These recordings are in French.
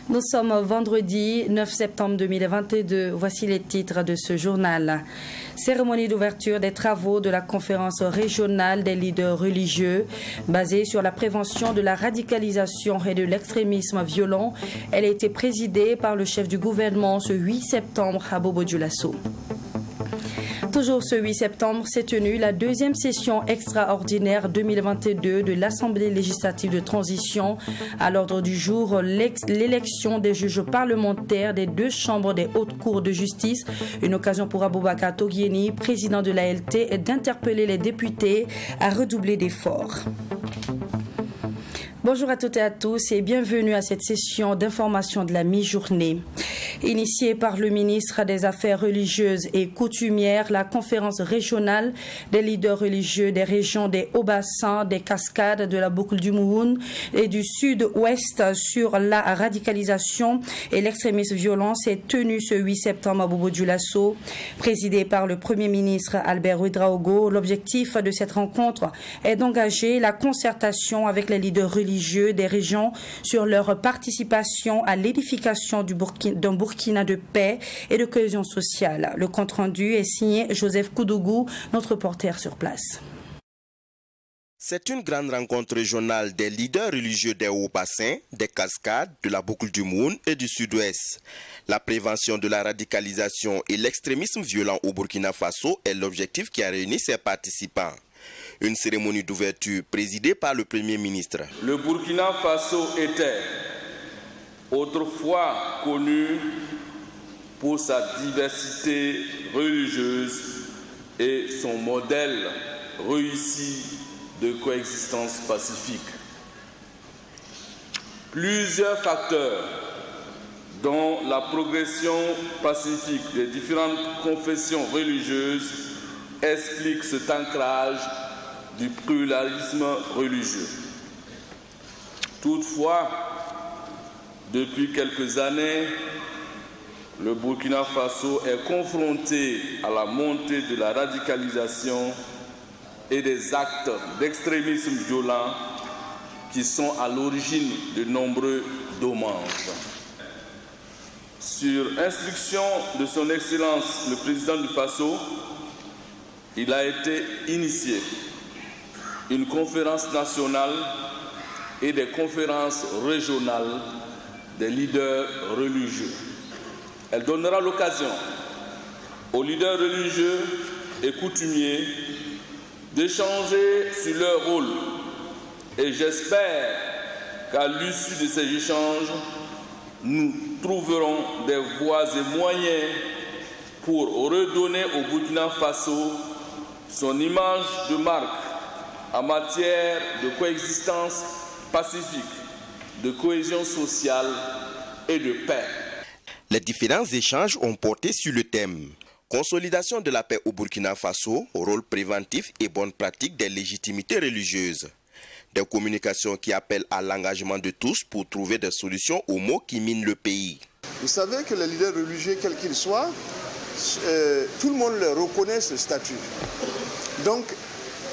Nous sommes vendredi 9 septembre 2022. Voici les titres de ce journal. Cérémonie d'ouverture des travaux de la conférence régionale des leaders religieux basée sur la prévention de la radicalisation et de l'extrémisme violent. Elle a été présidée par le chef du gouvernement ce 8 septembre à Bobo-Dioulasso. Toujours ce 8 septembre s'est tenue la deuxième session extraordinaire 2022 de l'Assemblée législative de transition. À l'ordre du jour, l'élection des juges parlementaires des deux chambres des hautes cours de justice. Une occasion pour Aboubakar Togieni, président de l'ALT, d'interpeller les députés à redoubler d'efforts. Bonjour à toutes et à tous et bienvenue à cette session d'information de la mi-journée. Initiée par le ministre des Affaires religieuses et coutumières, la conférence régionale des leaders religieux des régions des Hauts-Bassins, des Cascades, de la boucle du Mouhoun et du sud-ouest sur la radicalisation et l'extrémisme violent s'est tenue ce 8 septembre à Bobo-Dioulasso. Présidée par le Premier ministre Albert Ouedraogo, l'objectif de cette rencontre est d'engager la concertation avec les leaders religieux des régions sur leur participation à l'édification d'un Burkina de paix et de cohésion sociale. Le compte-rendu est signé Joseph Koudougou, notre reporter sur place. C'est une grande rencontre régionale des leaders religieux des Hauts-Bassins, des Cascades, de la boucle du Moun et du Sud-Ouest. La prévention de la radicalisation et l'extrémisme violent au Burkina Faso est l'objectif qui a réuni ses participants. Une cérémonie d'ouverture présidée par le Premier ministre. Le Burkina Faso était autrefois connu pour sa diversité religieuse et son modèle réussi de coexistence pacifique. Plusieurs facteurs, dont la progression pacifique des différentes confessions religieuses, expliquent cet ancrage du pluralisme religieux. Toutefois, depuis quelques années, le Burkina Faso est confronté à la montée de la radicalisation et des actes d'extrémisme violent qui sont à l'origine de nombreux dommages. Sur instruction de son Excellence le Président du Faso, il a été initié une conférence nationale et des conférences régionales des leaders religieux. Elle donnera l'occasion aux leaders religieux et coutumiers d'échanger sur leur rôle. Et j'espère qu'à l'issue de ces échanges, nous trouverons des voies et moyens pour redonner au Burkina Faso son image de marque en matière de coexistence pacifique, de cohésion sociale et de paix. Les différents échanges ont porté sur le thème consolidation de la paix au Burkina Faso, rôle préventif et bonne pratique des légitimités religieuses. Des communications qui appellent à l'engagement de tous pour trouver des solutions aux maux qui minent le pays. Vous savez que les leaders religieux, quels qu'ils soient, tout le monde leur reconnaît ce statut. Donc,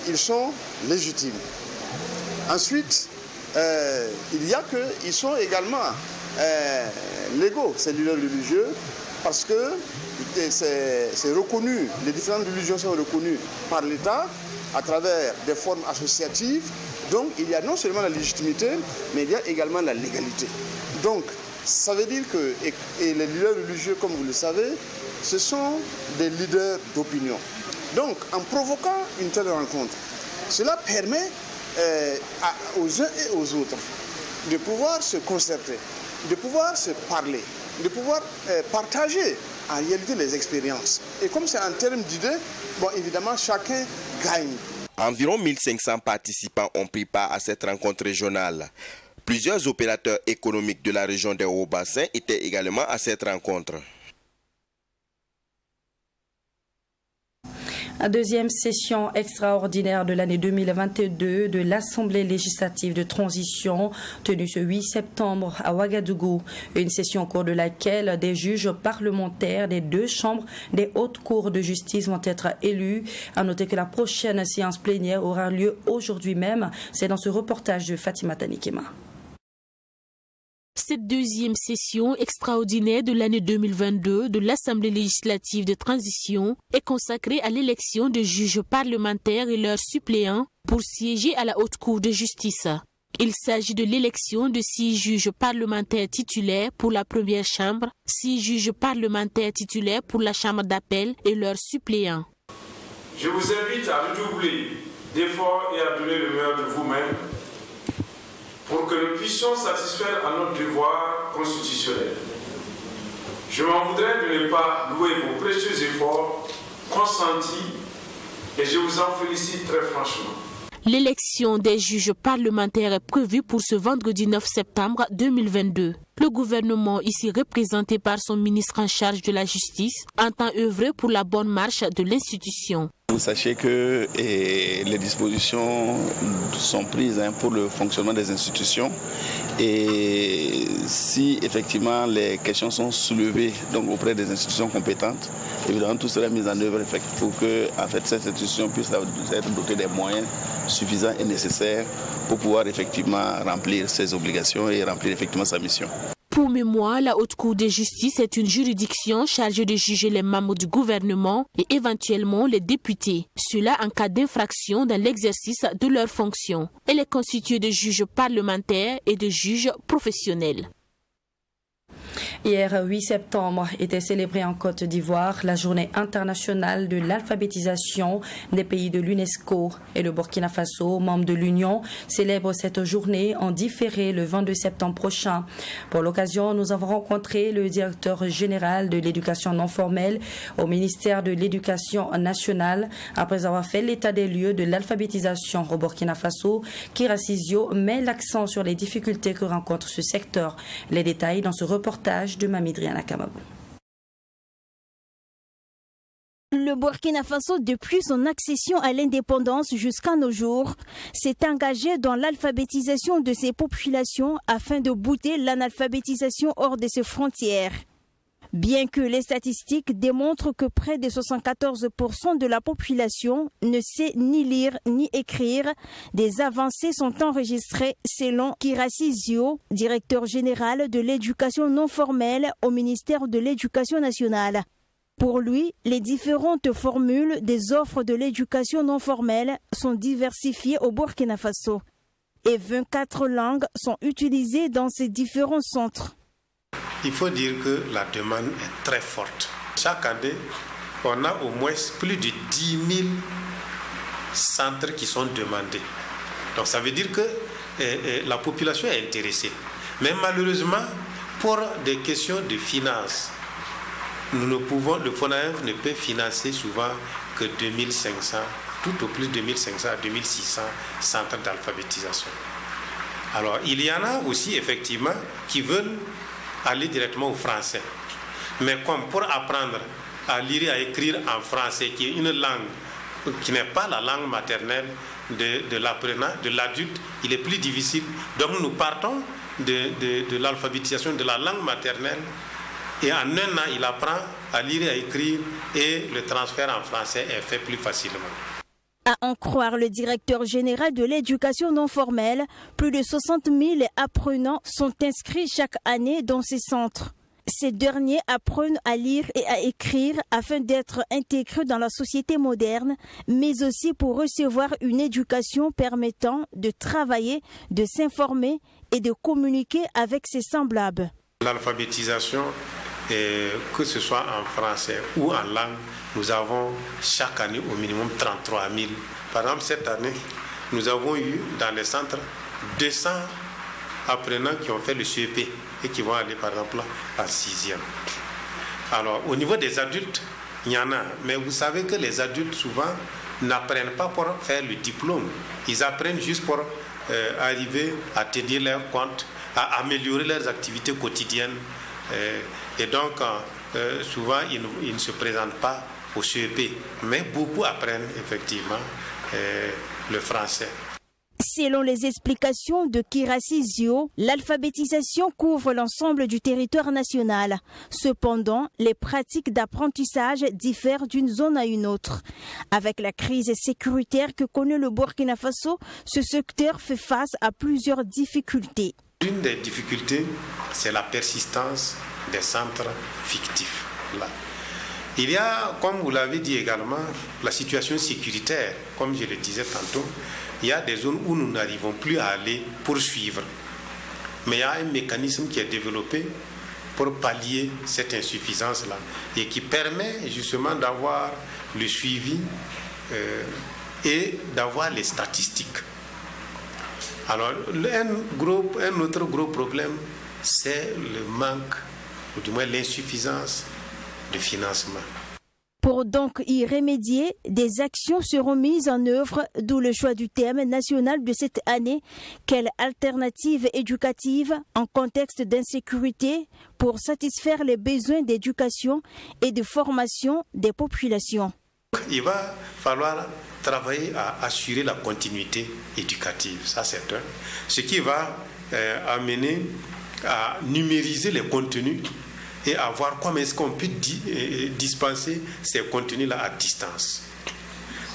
ils sont légitimes. Ensuite, il y a qu'ils sont également légaux, ces leaders religieux, parce que c'est reconnu, les différentes religions sont reconnues par l'État à travers des formes associatives. Donc il y a non seulement la légitimité, mais il y a également la légalité. Donc ça veut dire que les leaders religieux, comme vous le savez, ce sont des leaders d'opinion. Donc en provoquant une telle rencontre, cela permet aux uns et aux autres de pouvoir se concerter, de pouvoir se parler, de pouvoir partager en réalité les expériences. Et comme c'est en termes d'idées, bon, évidemment, chacun gagne. Environ 1500 participants ont pris part à cette rencontre régionale. Plusieurs opérateurs économiques de la région des Hauts-Bassins étaient également à cette rencontre. Deuxième session extraordinaire de l'année 2022 de l'Assemblée législative de transition tenue ce 8 septembre à Ouagadougou. Une session au cours de laquelle des juges parlementaires des deux chambres des hautes cours de justice vont être élus. À noter que la prochaine séance plénière aura lieu aujourd'hui même. C'est dans ce reportage de Fatima Tanikema. Cette deuxième session extraordinaire de l'année 2022 de l'Assemblée législative de transition est consacrée à l'élection de juges parlementaires et leurs suppléants pour siéger à la Haute Cour de justice. Il s'agit de l'élection de 6 juges parlementaires titulaires pour la première chambre, 6 juges parlementaires titulaires pour la chambre d'appel et leurs suppléants. Je vous invite à redoubler d'efforts et à donner le meilleur de vous-même pour que nous puissions satisfaire à notre devoir constitutionnel. Je m'en voudrais de ne pas louer vos précieux efforts consentis et je vous en félicite très franchement. L'élection des juges parlementaires est prévue pour ce vendredi 9 septembre 2022. Le gouvernement, ici représenté par son ministre en charge de la justice, entend œuvrer pour la bonne marche de l'institution. Vous sachez que les dispositions sont prises pour le fonctionnement des institutions et si effectivement les questions sont soulevées donc auprès des institutions compétentes, évidemment tout sera mis en œuvre pour que cette institution puisse être dotée des moyens suffisants et nécessaires pour pouvoir effectivement remplir ses obligations et remplir effectivement sa mission. Pour mémoire, la Haute Cour de justice est une juridiction chargée de juger les membres du gouvernement et éventuellement les députés. Cela en cas d'infraction dans l'exercice de leurs fonctions. Elle est constituée de juges parlementaires et de juges professionnels. Hier, 8 septembre, était célébrée en Côte d'Ivoire la journée internationale de l'alphabétisation des pays de l'UNESCO. Et le Burkina Faso, membre de l'Union, célèbre cette journée en différé le 22 septembre prochain. Pour l'occasion, nous avons rencontré le directeur général de l'éducation non formelle au ministère de l'Éducation nationale. Après avoir fait l'état des lieux de l'alphabétisation au Burkina Faso, Kira Sizio met l'accent sur les difficultés que rencontre ce secteur. Les détails dans ce reportage de Mamidriana Kamabou. Le Burkina Faso, depuis son accession à l'indépendance jusqu'à nos jours, s'est engagé dans l'alphabétisation de ses populations afin de bouter l'analphabétisation hors de ses frontières. Bien que les statistiques démontrent que près de 74% de la population ne sait ni lire ni écrire, des avancées sont enregistrées selon Kira Sizio, directeur général de l'éducation non formelle au ministère de l'Éducation nationale. Pour lui, les différentes formules des offres de l'éducation non formelle sont diversifiées au Burkina Faso et 24 langues sont utilisées dans ces différents centres. Il faut dire que la demande est très forte. Chaque année, on a au moins plus de 10 000 centres qui sont demandés. Donc ça veut dire que la population est intéressée. Mais malheureusement, pour des questions de finances, le FONAEF ne peut financer souvent que 2500, tout au plus 2500 à 2600 centres d'alphabétisation. Alors il y en a aussi effectivement qui veulent aller directement au français. Mais comme pour apprendre à lire et à écrire en français, qui est une langue qui n'est pas la langue maternelle de l'apprenant, de l'adulte, il est plus difficile. Donc nous partons de l'alphabétisation de la langue maternelle et en un an, il apprend à lire et à écrire et le transfert en français est fait plus facilement. À en croire le directeur général de l'éducation non formelle, plus de 60 000 apprenants sont inscrits chaque année dans ces centres. Ces derniers apprennent à lire et à écrire afin d'être intégrés dans la société moderne, mais aussi pour recevoir une éducation permettant de travailler, de s'informer et de communiquer avec ses semblables. L'alphabétisation, que ce soit en français ou en langue, nous avons chaque année au minimum 33 000. Par exemple, cette année, nous avons eu dans les centres 200 apprenants qui ont fait le CEP et qui vont aller par exemple en 6e. Alors, au niveau des adultes, il y en a. Mais vous savez que les adultes, souvent, n'apprennent pas pour faire le diplôme. Ils apprennent juste pour arriver à tenir leurs comptes, à améliorer leurs activités quotidiennes. Et donc, souvent, ils ne se présentent pas au CEP, mais beaucoup apprennent effectivement le français. Selon les explications de Kirasi Zio, l'alphabétisation couvre l'ensemble du territoire national. Cependant, les pratiques d'apprentissage diffèrent d'une zone à une autre. Avec la crise sécuritaire que connaît le Burkina Faso, ce secteur fait face à plusieurs difficultés. Une des difficultés, c'est la persistance des centres fictifs. Là. Il y a, comme vous l'avez dit également, la situation sécuritaire, comme je le disais tantôt. Il y a des zones où nous n'arrivons plus à aller poursuivre. Mais il y a un mécanisme qui est développé pour pallier cette insuffisance-là et qui permet justement d'avoir le suivi et d'avoir les statistiques. Alors, un autre gros problème, c'est le manque, ou du moins l'insuffisance de financement. Pour donc y remédier, des actions seront mises en œuvre, d'où le choix du thème national de cette année. Quelle alternative éducative en contexte d'insécurité pour satisfaire les besoins d'éducation et de formation des populations? Il va falloir travailler à assurer la continuité éducative, ça c'est un. Ce qui va amener à numériser les contenus et à voir comment est-ce qu'on peut dispenser ces contenus-là à distance.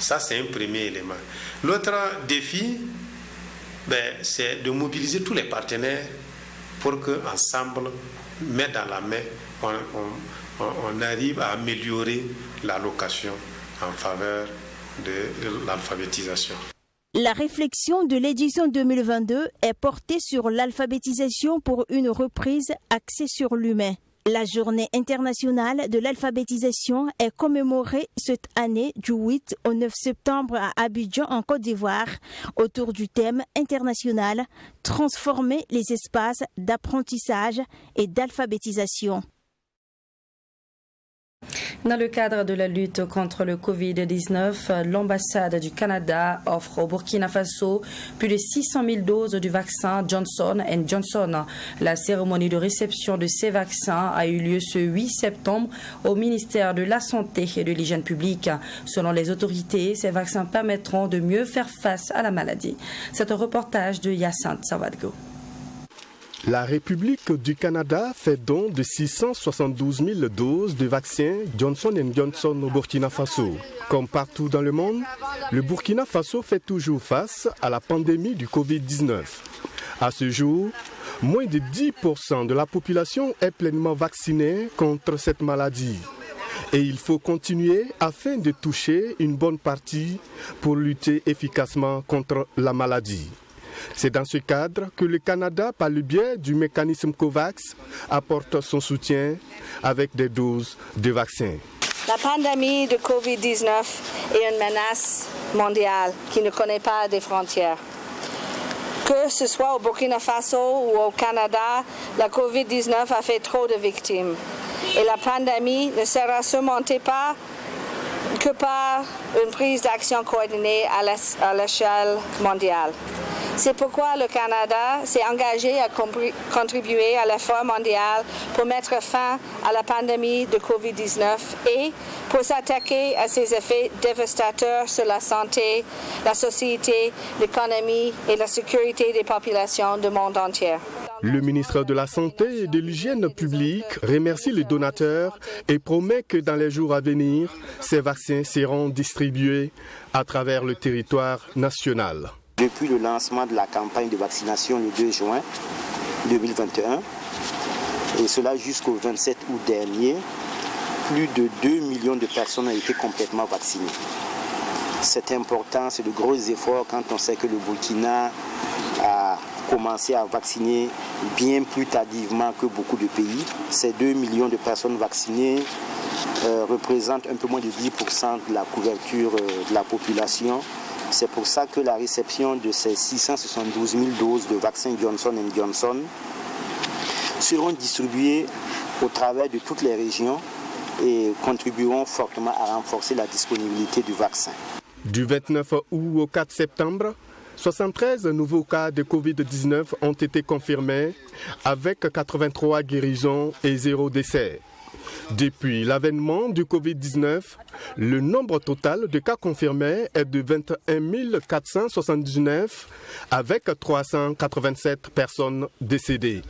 Ça, c'est un premier élément. L'autre défi, c'est de mobiliser tous les partenaires pour qu'ensemble, main dans la main, on arrive à améliorer l'allocation en faveur de l'alphabétisation. La réflexion de l'édition 2022 est portée sur l'alphabétisation pour une reprise axée sur l'humain. La journée internationale de l'alphabétisation est commémorée cette année du 8 au 9 septembre à Abidjan en Côte d'Ivoire autour du thème international « Transformer les espaces d'apprentissage et d'alphabétisation ». Dans le cadre de la lutte contre le Covid-19, l'ambassade du Canada offre au Burkina Faso plus de 600 000 doses du vaccin Johnson & Johnson. La cérémonie de réception de ces vaccins a eu lieu ce 8 septembre au ministère de la Santé et de l'Hygiène publique. Selon les autorités, ces vaccins permettront de mieux faire face à la maladie. C'est un reportage de Hyacinthe Sawadgo. La République du Canada fait don de 672 000 doses de vaccins Johnson & Johnson au Burkina Faso. Comme partout dans le monde, le Burkina Faso fait toujours face à la pandémie du Covid-19. À ce jour, moins de 10% de la population est pleinement vaccinée contre cette maladie. Et il faut continuer afin de toucher une bonne partie pour lutter efficacement contre la maladie. C'est dans ce cadre que le Canada, par le biais du mécanisme COVAX, apporte son soutien avec des doses de vaccins. La pandémie de Covid-19 est une menace mondiale qui ne connaît pas de frontières. Que ce soit au Burkina Faso ou au Canada, la Covid-19 a fait trop de victimes. Et la pandémie ne sera surmontée pas que par une prise d'action coordonnée à l'échelle mondiale. C'est pourquoi le Canada s'est engagé à contribuer à l'effort mondial pour mettre fin à la pandémie de Covid-19 et pour s'attaquer à ses effets dévastateurs sur la santé, la société, l'économie et la sécurité des populations du monde entier. Le ministre de la Santé et de l'Hygiène publique remercie les donateurs et promet que dans les jours à venir, ces vaccins seront distribués à travers le territoire national. Depuis le lancement de la campagne de vaccination le 2 juin 2021, et cela jusqu'au 27 août dernier, plus de 2 millions de personnes ont été complètement vaccinées. C'est important, c'est de gros efforts quand on sait que le Burkina a commencé à vacciner bien plus tardivement que beaucoup de pays. Ces 2 millions de personnes vaccinées représentent un peu moins de 10% de la couverture de la population. C'est pour ça que la réception de ces 672 000 doses de vaccin Johnson & Johnson seront distribuées au travers de toutes les régions et contribueront fortement à renforcer la disponibilité du vaccin. Du 29 août au 4 septembre, 73 nouveaux cas de Covid-19 ont été confirmés avec 83 guérisons et 0 décès. Depuis l'avènement du Covid-19, le nombre total de cas confirmés est de 21 479 avec 387 personnes décédées.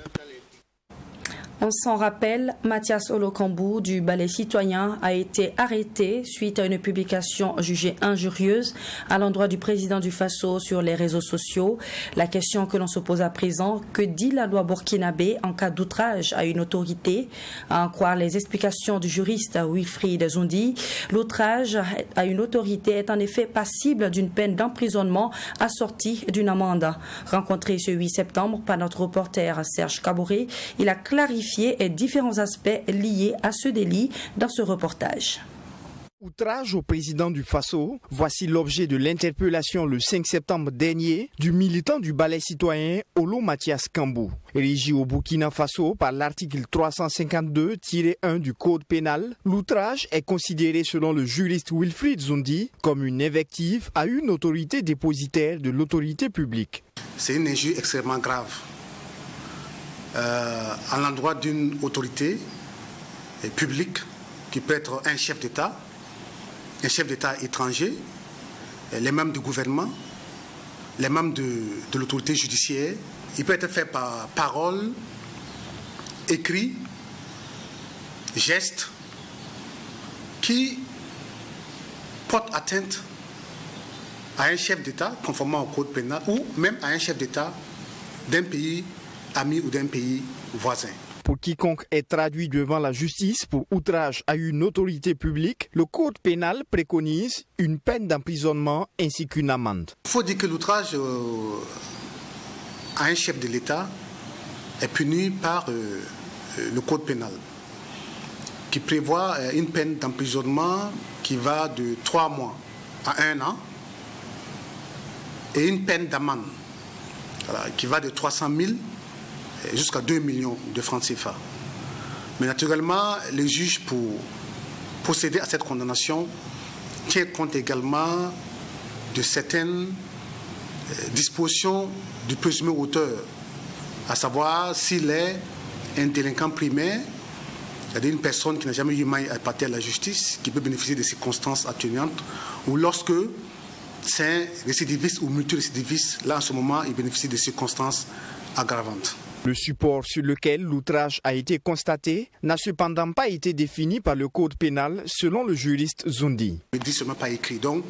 On s'en rappelle, Mathias Olokambou du Balai citoyen a été arrêté suite à une publication jugée injurieuse à l'endroit du président du Faso sur les réseaux sociaux. La question que l'on se pose à présent, que dit la loi burkinabé en cas d'outrage à une autorité? À en croire les explications du juriste Wilfried Zondi, l'outrage à une autorité est en effet passible d'une peine d'emprisonnement assortie d'une amende. Rencontré ce 8 septembre par notre reporter Serge Kabouré, il a clarifié et différents aspects liés à ce délit dans ce reportage. Outrage au président du Faso, voici l'objet de l'interpellation le 5 septembre dernier du militant du Balai citoyen Olo Mathias Kambou. Régi au Burkina Faso par l'article 352-1 du Code pénal, l'outrage est considéré selon le juriste Wilfried Zondi comme une invective à une autorité dépositaire de l'autorité publique. C'est une injure extrêmement grave. À l'endroit d'une autorité publique qui peut être un chef d'État étranger, les membres du gouvernement, les membres de l'autorité judiciaire. Il peut être fait par parole, écrit, geste, qui porte atteinte à un chef d'État conformément au code pénal ou même à un chef d'État d'un pays ami ou d'un pays voisin. Pour quiconque est traduit devant la justice pour outrage à une autorité publique, le code pénal préconise une peine d'emprisonnement ainsi qu'une amende. Il faut dire que l'outrage à un chef de l'État est puni par le code pénal, qui prévoit une peine d'emprisonnement qui va de 3 mois à 1 an et une peine d'amende qui va de 300 000 jusqu'à 2 millions de francs CFA. Mais naturellement, les juges, pour procéder à cette condamnation, tiennent compte également de certaines dispositions du présumé auteur, à savoir s'il est un délinquant primaire, c'est-à-dire une personne qui n'a jamais eu maille à porter à la justice, qui peut bénéficier de circonstances atténuantes, ou lorsque c'est un récidiviste ou multirécidiviste, là en ce moment, il bénéficie de circonstances aggravantes. Le support sur lequel l'outrage a été constaté n'a cependant pas été défini par le code pénal selon le juriste Zondi. Il ne dit seulement pas écrit, donc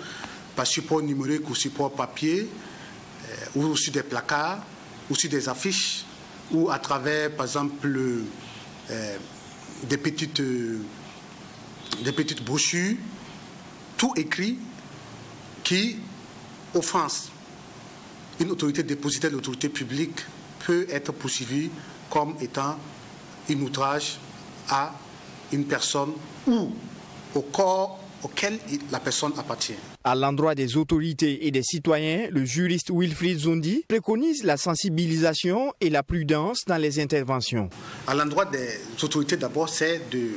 par support numérique ou support papier, ou sur des placards, ou sur des affiches, ou à travers par exemple des petites brochures, tout écrit qui offense une autorité dépositaire de l'autorité publique peut être poursuivi comme étant un outrage à une personne ou au corps auquel la personne appartient. À l'endroit des autorités et des citoyens, le juriste Wilfried Zondi préconise la sensibilisation et la prudence dans les interventions. À l'endroit des autorités, d'abord, c'est de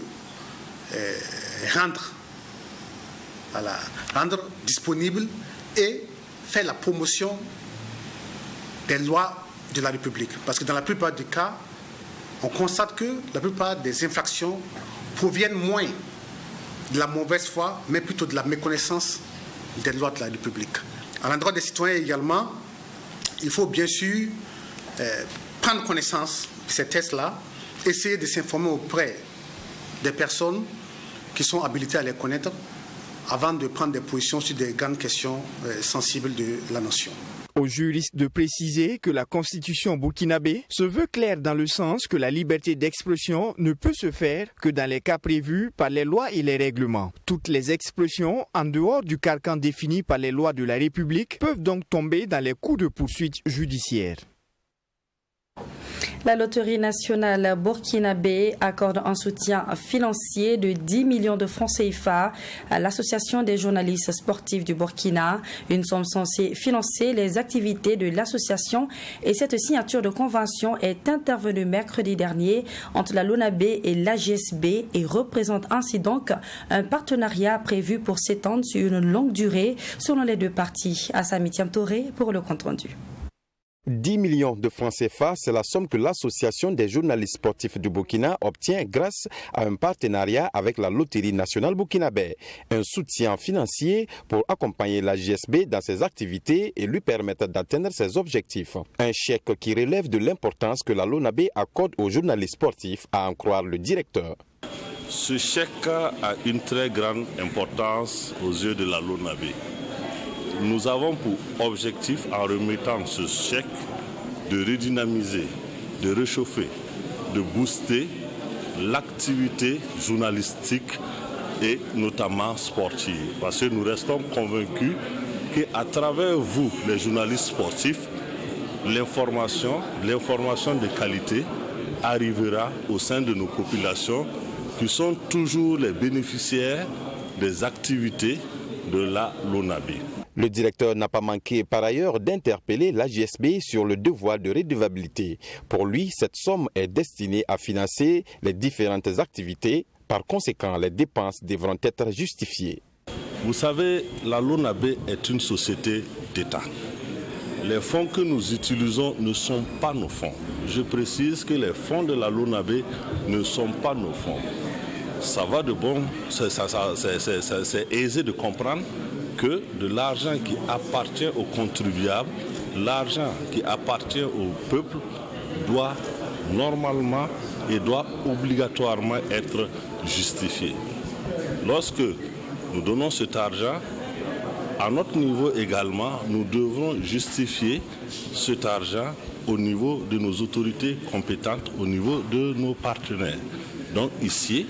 rendre disponible et faire la promotion des lois de la République. Parce que dans la plupart des cas, on constate que la plupart des infractions proviennent moins de la mauvaise foi, mais plutôt de la méconnaissance des lois de la République. À l'endroit des citoyens également, il faut bien sûr prendre connaissance de ces textes-là, essayer de s'informer auprès des personnes qui sont habilitées à les connaître avant de prendre des positions sur des grandes questions sensibles de la nation. Au juriste de préciser que la constitution burkinabé se veut claire dans le sens que la liberté d'expression ne peut se faire que dans les cas prévus par les lois et les règlements. Toutes les expressions en dehors du carcan défini par les lois de la République peuvent donc tomber dans les coups de poursuite judiciaire. La Loterie nationale burkinabé accorde un soutien financier de 10 millions de francs CFA à l'Association des journalistes sportifs du Burkina. Une somme censée financer les activités de l'association et cette signature de convention est intervenue mercredi dernier entre la LONAB et l'AGSB et représente ainsi donc un partenariat prévu pour s'étendre sur une longue durée selon les deux parties. Assami Thiam Touré pour le compte rendu. 10 millions de francs CFA, c'est la somme que l'Association des journalistes sportifs du Burkina obtient grâce à un partenariat avec la Loterie nationale burkinabé. Un soutien financier pour accompagner la JSB dans ses activités et lui permettre d'atteindre ses objectifs. Un chèque qui relève de l'importance que la LONABE accorde aux journalistes sportifs, à en croire le directeur. Ce chèque a une très grande importance aux yeux de la LONABE. Nous avons pour objectif, en remettant ce chèque, de redynamiser, de réchauffer, de booster l'activité journalistique et notamment sportive. Parce que nous restons convaincus qu'à travers vous, les journalistes sportifs, l'information de qualité arrivera au sein de nos populations qui sont toujours les bénéficiaires des activités de la LONABE. Le directeur n'a pas manqué par ailleurs d'interpeller la JSB sur le devoir de redevabilité. Pour lui, cette somme est destinée à financer les différentes activités. Par conséquent, les dépenses devront être justifiées. Vous savez, la LONABE est une société d'État. Les fonds que nous utilisons ne sont pas nos fonds. Je précise que les fonds de la LONABE ne sont pas nos fonds. Ça va de bon, c'est aisé de comprendre que de l'argent qui appartient aux contribuables, l'argent qui appartient au peuple doit normalement et doit obligatoirement être justifié. Lorsque nous donnons cet argent, à notre niveau également, nous devrons justifier cet argent au niveau de nos autorités compétentes, au niveau de nos partenaires. Donc ici,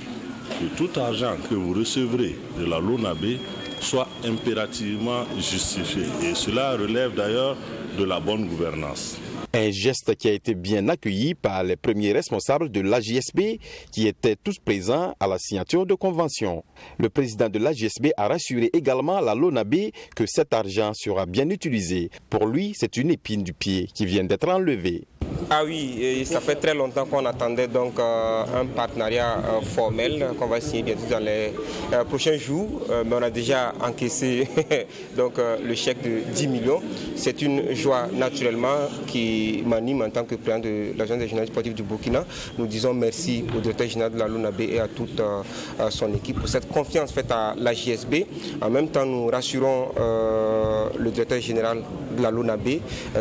que tout argent que vous recevrez de la LONABE soit impérativement justifié. Et cela relève d'ailleurs de la bonne gouvernance. Un geste qui a été bien accueilli par les premiers responsables de l'AJSB qui étaient tous présents à la signature de convention. Le président de l'AJSB a rassuré également la LONABE que cet argent sera bien utilisé. Pour lui, c'est une épine du pied qui vient d'être enlevée. Ah oui, et ça fait très longtemps qu'on attendait donc un partenariat formel qu'on va signer bientôt dans les prochains jours. Mais on a déjà encaissé donc, le chèque de 10 millions. C'est une joie naturellement qui m'anime en tant que président de l'Agence des journalistes sportifs du Burkina. Nous disons merci au directeur général de la LONABE et à toute son équipe pour cette confiance faite à la JSB. En même temps, nous rassurons le directeur général de la LONABE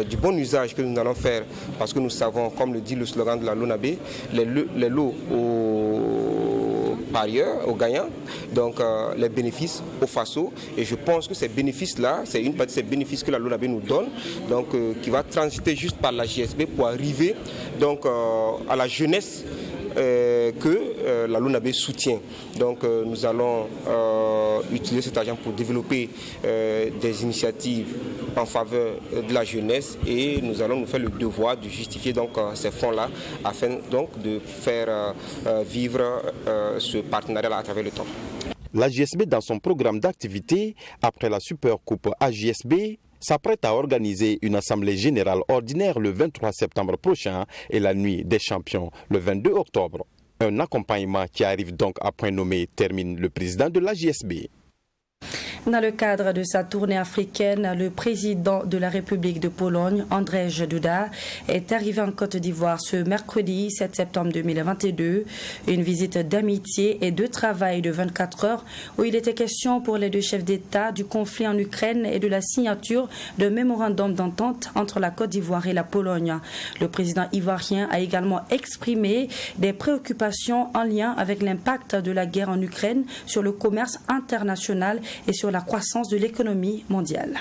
du bon usage que nous allons faire parce que nous savons, comme le dit le slogan de la LONABE, les lots aux parieurs, aux gagnants, donc les bénéfices aux FASO. Et je pense que ces bénéfices-là, c'est une partie de ces bénéfices que la LONABE nous donne, donc qui va transiter juste par la JSB pour arriver donc, à la jeunesse que la LONABE soutient. Donc nous allons utiliser cet argent pour développer des initiatives en faveur de la jeunesse et nous allons nous faire le devoir de justifier donc, ces fonds-là afin donc, de faire vivre ce partenariat à travers le temps. La JSB, dans son programme d'activité, après la Supercoupe AJSB, s'apprête à organiser une assemblée générale ordinaire le 23 septembre prochain et la nuit des champions le 22 octobre. Un accompagnement qui arrive donc à point nommé, termine le président de la JSB. Dans le cadre de sa tournée africaine, le président de la République de Pologne, Andrzej Duda, est arrivé en Côte d'Ivoire ce mercredi 7 septembre 2022. Une visite d'amitié et de travail de 24 heures où il était question pour les deux chefs d'État du conflit en Ukraine et de la signature d'un mémorandum d'entente entre la Côte d'Ivoire et la Pologne. Le président ivoirien a également exprimé des préoccupations en lien avec l'impact de la guerre en Ukraine sur le commerce international et sur la croissance de l'économie mondiale.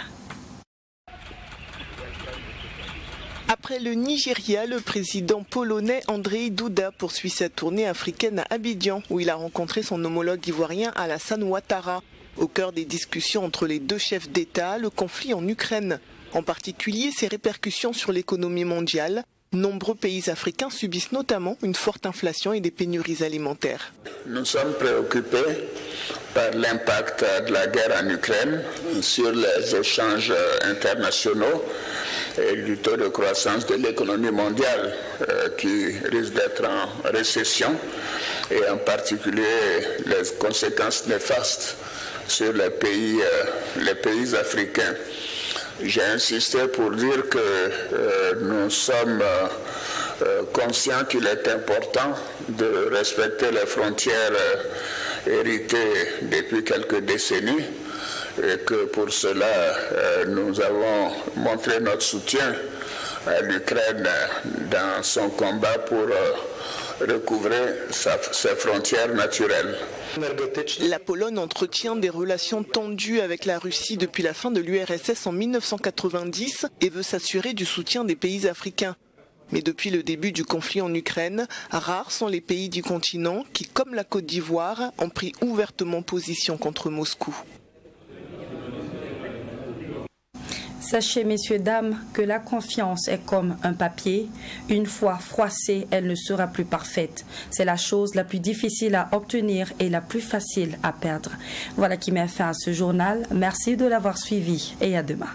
Après le Nigeria, le président polonais Andrzej Duda poursuit sa tournée africaine à Abidjan, où il a rencontré son homologue ivoirien Alassane Ouattara. Au cœur des discussions entre les deux chefs d'État, le conflit en Ukraine, en particulier ses répercussions sur l'économie mondiale. Nombreux pays africains subissent notamment une forte inflation et des pénuries alimentaires. Nous sommes préoccupés par l'impact de la guerre en Ukraine sur les échanges internationaux et du taux de croissance de l'économie mondiale qui risque d'être en récession et en particulier les conséquences néfastes sur les pays africains. J'ai insisté pour dire que nous sommes conscients qu'il est important de respecter les frontières héritées depuis quelques décennies et que pour cela nous avons montré notre soutien à l'Ukraine dans son combat pour recouvrer ses frontières naturelles. La Pologne entretient des relations tendues avec la Russie depuis la fin de l'URSS en 1990 et veut s'assurer du soutien des pays africains. Mais depuis le début du conflit en Ukraine, rares sont les pays du continent qui, comme la Côte d'Ivoire, ont pris ouvertement position contre Moscou. Sachez, messieurs, dames, que la confiance est comme un papier. Une fois froissée, elle ne sera plus parfaite. C'est la chose la plus difficile à obtenir et la plus facile à perdre. Voilà qui met fin à ce journal. Merci de l'avoir suivi et à demain.